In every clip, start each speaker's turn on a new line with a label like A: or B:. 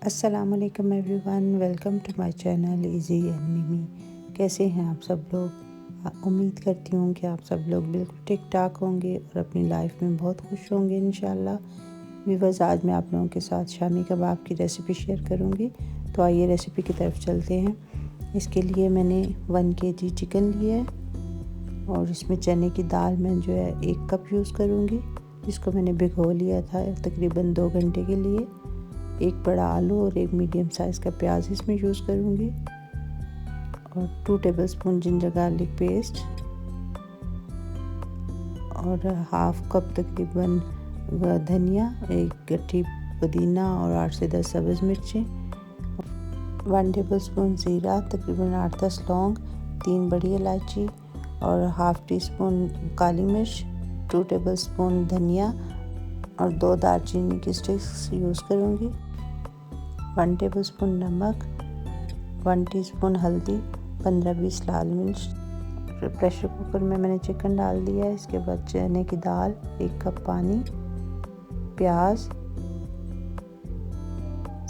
A: अस्सलामुअलैकुम everyone, welcome to my channel Izzy and Mimi. कैसे हैं आप सब लोग? उम्मीद करती हूँ कि आप सब लोग बिल्कुल ठीक ठाक होंगे और अपनी लाइफ में बहुत खुश होंगे इंशाल्लाह। व्यूअर्स, आज मैं आप लोगों के साथ शामी कबाब की रेसिपी शेयर करूँगी। तो आइए रेसिपी की तरफ चलते हैं। इसके लिए मैंने 1 kg चिकन लिया है और इसमें चने की दाल मैं जो है 1 कप यूज़ करूँगी, जिसको मैंने भिगो लिया था तकरीबन 2 घंटे के लिए। 1 बड़ा आलू और 1 मीडियम साइज़ का प्याज इसमें यूज़ करूँगी और 2 टेबलस्पून जिंजर गार्लिक पेस्ट और हाफ कप तकरीबन धनिया, 1 गट्ठी पुदीना और 8 से 10 सब्ज़ मिर्चें, 1 टेबलस्पून ज़ीरा, तकरीबन 8-10 लौंग, 3 बड़ी इलायची और हाफ टी स्पून काली मिर्च, 2 टेबलस्पून धनिया और 2 दालचीनी की स्टिक्स यूज़ करूँगी, 1 टेबलस्पून नमक, 1 टीस्पून हल्दी, 15-20 लाल मिर्च। प्रेशर कुकर में मैंने चिकन डाल दिया है। इसके बाद चने की दाल, 1 कप पानी, प्याज,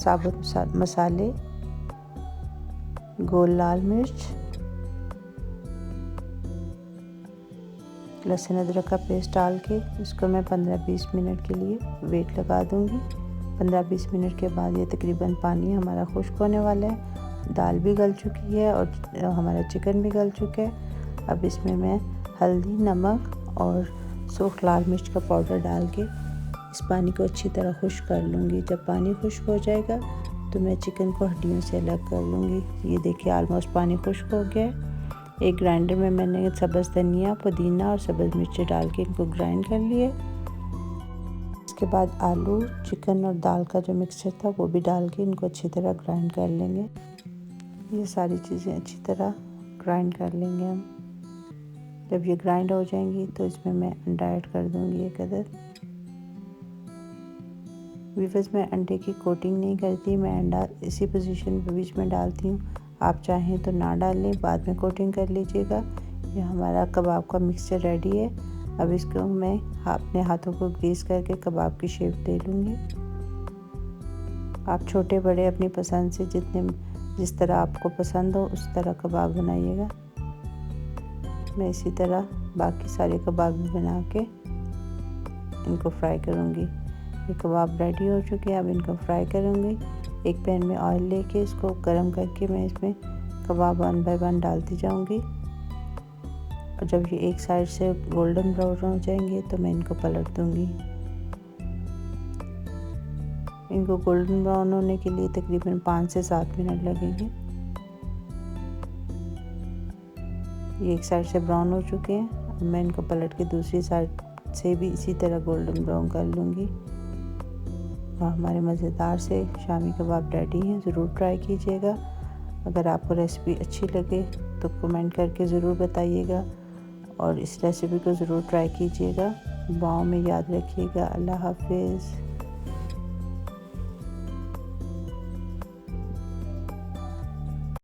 A: साबुत मसाले, गोल लाल मिर्च, लहसुन अदरक का पेस्ट डाल के इसको मैं 15-20 मिनट के लिए वेट लगा दूंगी। 15-20 मिनट के बाद ये तकरीबन पानी हमारा खुश्क होने वाला है। दाल भी गल चुकी है और हमारा चिकन भी गल चुका है। अब इसमें मैं हल्दी, नमक और सूख लाल मिर्च का पाउडर डाल के इस पानी को अच्छी तरह खुश्क कर लूँगी। जब पानी खुश्क हो जाएगा तो मैं चिकन को हड्डियों से अलग कर लूँगी। ये देखिए ऑलमोस्ट पानी खुश्क हो गया है। एक ग्राइंडर में मैंने सब्ज़ धनिया, पुदीना और सब्ज़ मिर्ची डाल के इनको ग्राइंड कर लिए। इसके बाद आलू, चिकन और दाल का जो मिक्सचर था वो भी डाल के इनको अच्छी तरह ग्राइंड कर लेंगे। ये सारी चीज़ें अच्छी तरह ग्राइंड कर लेंगे हम। जब ये ग्राइंड हो जाएंगी तो इसमें मैं अंडा ऐड कर दूँगी 1 अदद। व्यूअर्स, मैं अंडे की कोटिंग नहीं करती, मैं अंडा इसी पोजीशन पे बीच में डालती हूँ। आप चाहें तो ना डालें, बाद में कोटिंग कर लीजिएगा। ये हमारा कबाब का मिक्सचर रेडी है। अब इसको मैं अपने हाथों को ग्रीस करके कबाब की शेप दे लूँगी। आप छोटे बड़े अपनी पसंद से जिस तरह आपको पसंद हो उस तरह कबाब बनाइएगा। मैं इसी तरह बाकी सारे कबाब भी बना के इनको फ्राई करूँगी। ये कबाब रेडी हो चुके हैं। अब इनको फ्राई करूँगी। एक पैन में ऑयल लेके इसको गर्म करके मैं इसमें कबाब 1 बाय 1 डालती जाऊँगी और जब ये एक साइड से गोल्डन ब्राउन हो जाएंगे तो मैं इनको पलट दूँगी। इनको गोल्डन ब्राउन होने के लिए तकरीबन 5 से 7 मिनट लगेंगे। ये एक साइड से ब्राउन हो चुके हैं। अब मैं इनको पलट के दूसरी साइड से भी इसी तरह गोल्डन ब्राउन कर लूँगी। और हमारे मज़ेदार से शामी कबाब रेडी हैं। ज़रूर ट्राई कीजिएगा। अगर आपको रेसिपी अच्छी लगे तो कमेंट करके ज़रूर बताइएगा और इस रेसिपी को ज़रूर ट्राई कीजिएगा। दुआओं में याद रखिएगा। अल्लाह हाफिज़।